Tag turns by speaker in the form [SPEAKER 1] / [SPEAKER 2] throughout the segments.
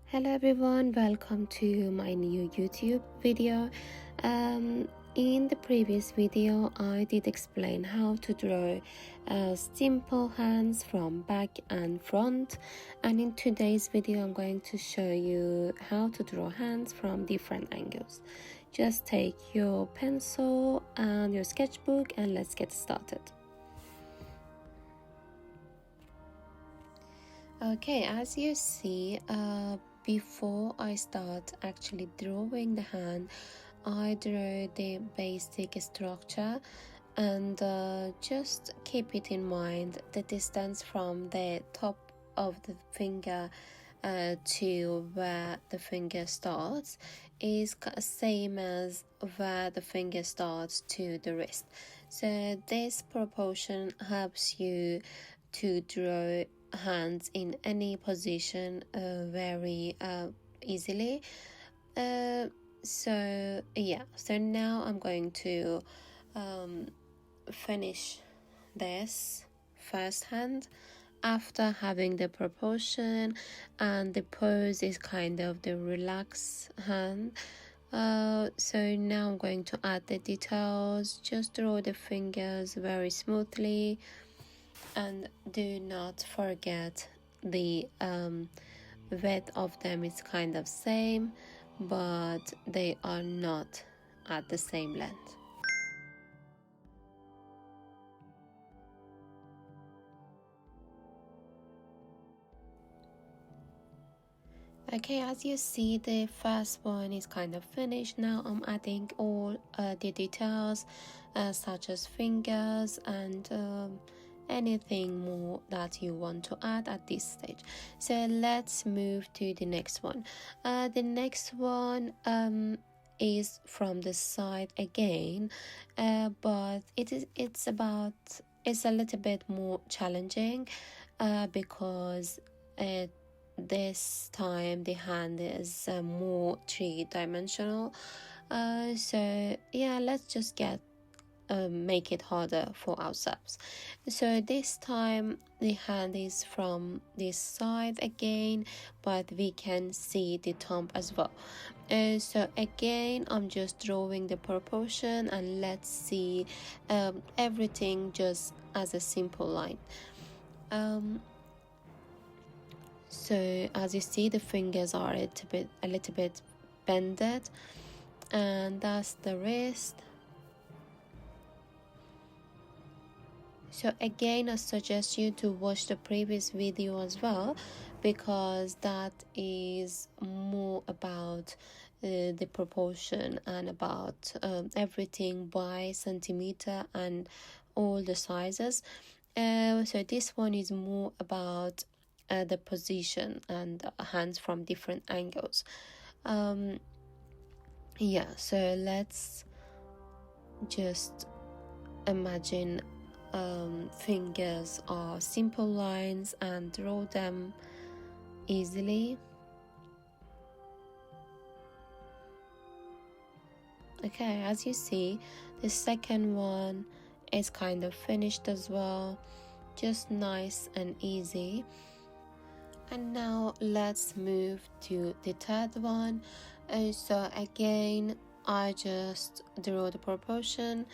[SPEAKER 1] Hello everyone, welcome to my new YouTube video. In the previous video I did explain how to draw simple hands from back and front, and in today's video I'm going to show you how to draw hands from different angles. Just take your pencil and your sketchbook and let's get started. Okay, as you see, before I start actually drawing the hand, I draw the basic structure and just keep it in mind. The distance from the top of the finger to where the finger starts is same as where the finger starts to the wrist. So this proportion helps you to draw hands in any position very easily. So now I'm going to finish this first hand after having the proportion, and the pose is kind of the relaxed hand. So now I'm going to add the details. Just draw the fingers very smoothly, and do not forget the width of them is kind of same, but they are not at the same length. Okay, as you see, the first one is kind of finished. Now I'm adding all the details such as fingers and anything more that you want to add at this stage. So let's move to the next one. The next one is from the side again, but it's a little bit more challenging because this time the hand is more three-dimensional. So yeah, let's just make it harder for ourselves. So this time the hand is from this side again, but we can see the thumb as well. So again I'm just drawing the proportion, and let's see everything just as a simple line. So as you see, the fingers are a little bit bended, and that's the wrist. So again, I suggest you to watch the previous video as well, because that is more about the proportion and about everything by centimeter and all the sizes. So this one is more about the position and hands from different angles. So let's just imagine fingers are simple lines and draw them easily. Okay, as you see, the second one is kind of finished as well, just nice and easy. And now let's move to the third one. So again, I just draw the proportion.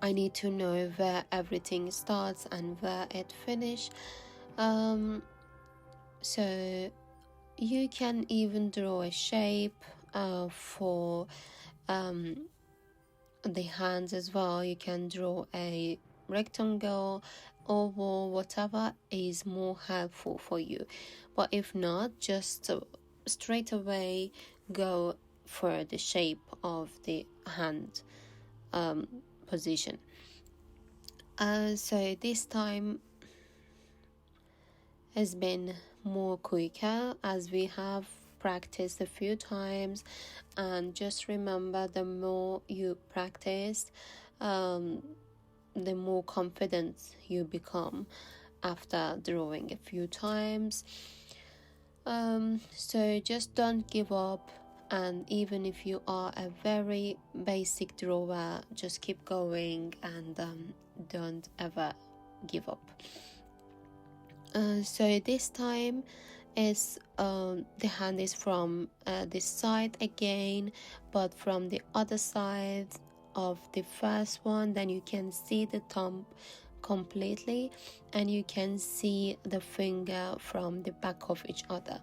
[SPEAKER 1] I need to know where everything starts and where it finishes. So you can even draw a shape for the hands as well. You can draw a rectangle, oval, whatever is more helpful for you. But if not, just straight away go for the shape of the hand position. So this time has been more quicker as we have practiced a few times, and just remember, the more you practice, the more confident you become after drawing a few times. So just don't give up, and even if you are a very basic drawer, just keep going and don't ever give up. So this time is the hand is from this side again, but from the other side of the first one. Then you can see the thumb completely, and you can see the finger from the back of each other.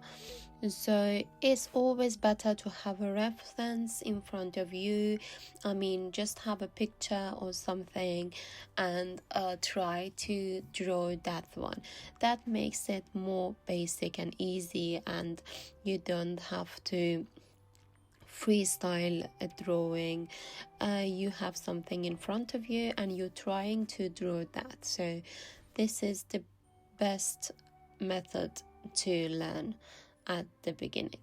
[SPEAKER 1] So it's always better to have a reference in front of you. I mean, just have a picture or something and try to draw that one. That makes it more basic and easy, and you don't have to freestyle a drawing. You have something in front of you and you're trying to draw that. So this is the best method to learn at the beginning.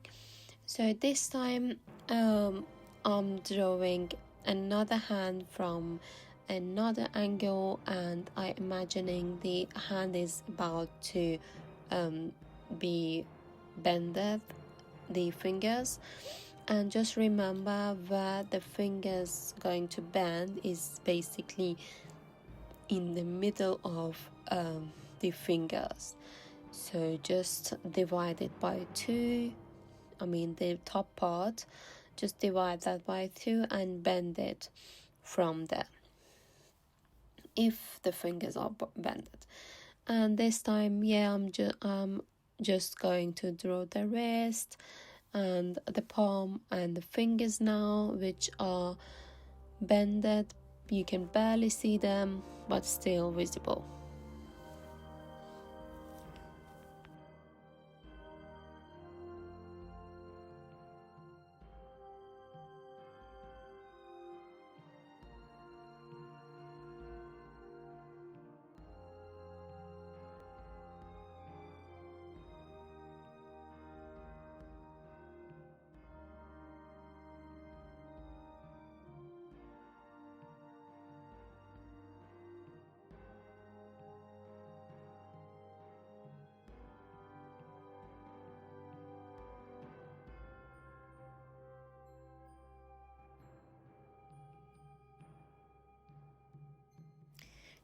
[SPEAKER 1] So this time I'm drawing another hand from another angle, and I'm imagining the hand is about to be bended, the fingers. And just remember that the fingers going to bend is basically in the middle of the fingers. So just divide it by 2. I mean the top part, just divide that by 2 and bend it from there if the fingers are bended. And this time, yeah, I'm just going to draw the wrist and the palm and the fingers now, which are bended. You can barely see them, but still visible.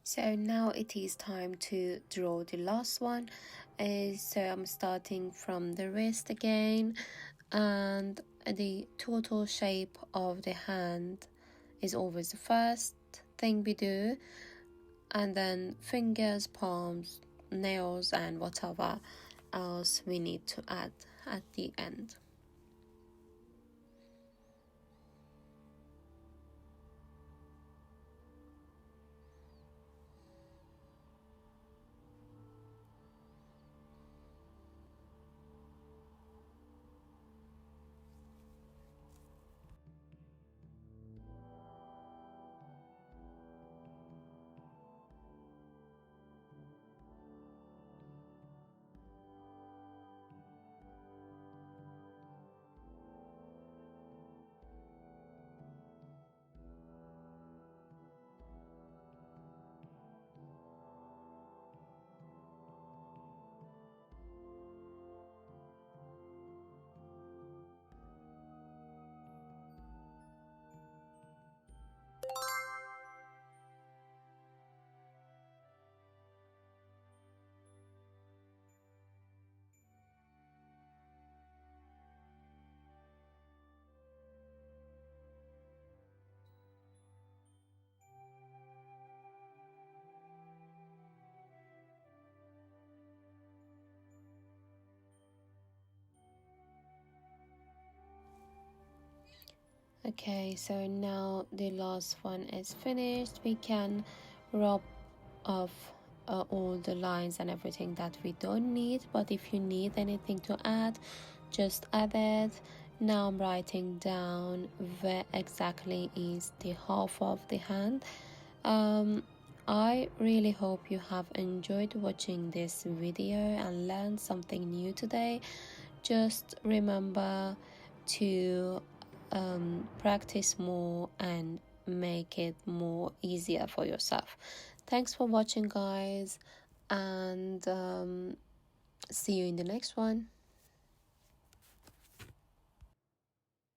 [SPEAKER 1] So now it is time to draw the last one. So I'm starting from the wrist again, and the total shape of the hand is always the first thing we do, and then fingers, palms, nails, and whatever else we need to add at the end. Okay, so now the last one is finished. We can rub off all the lines and everything that we don't need, but if you need anything to add, just add it. Now I'm writing down where exactly is the half of the hand. I really hope you have enjoyed watching this video and learned something new today. Just remember to practice more and make it more easier for yourself. Thanks for watching, guys, and see you in the next one.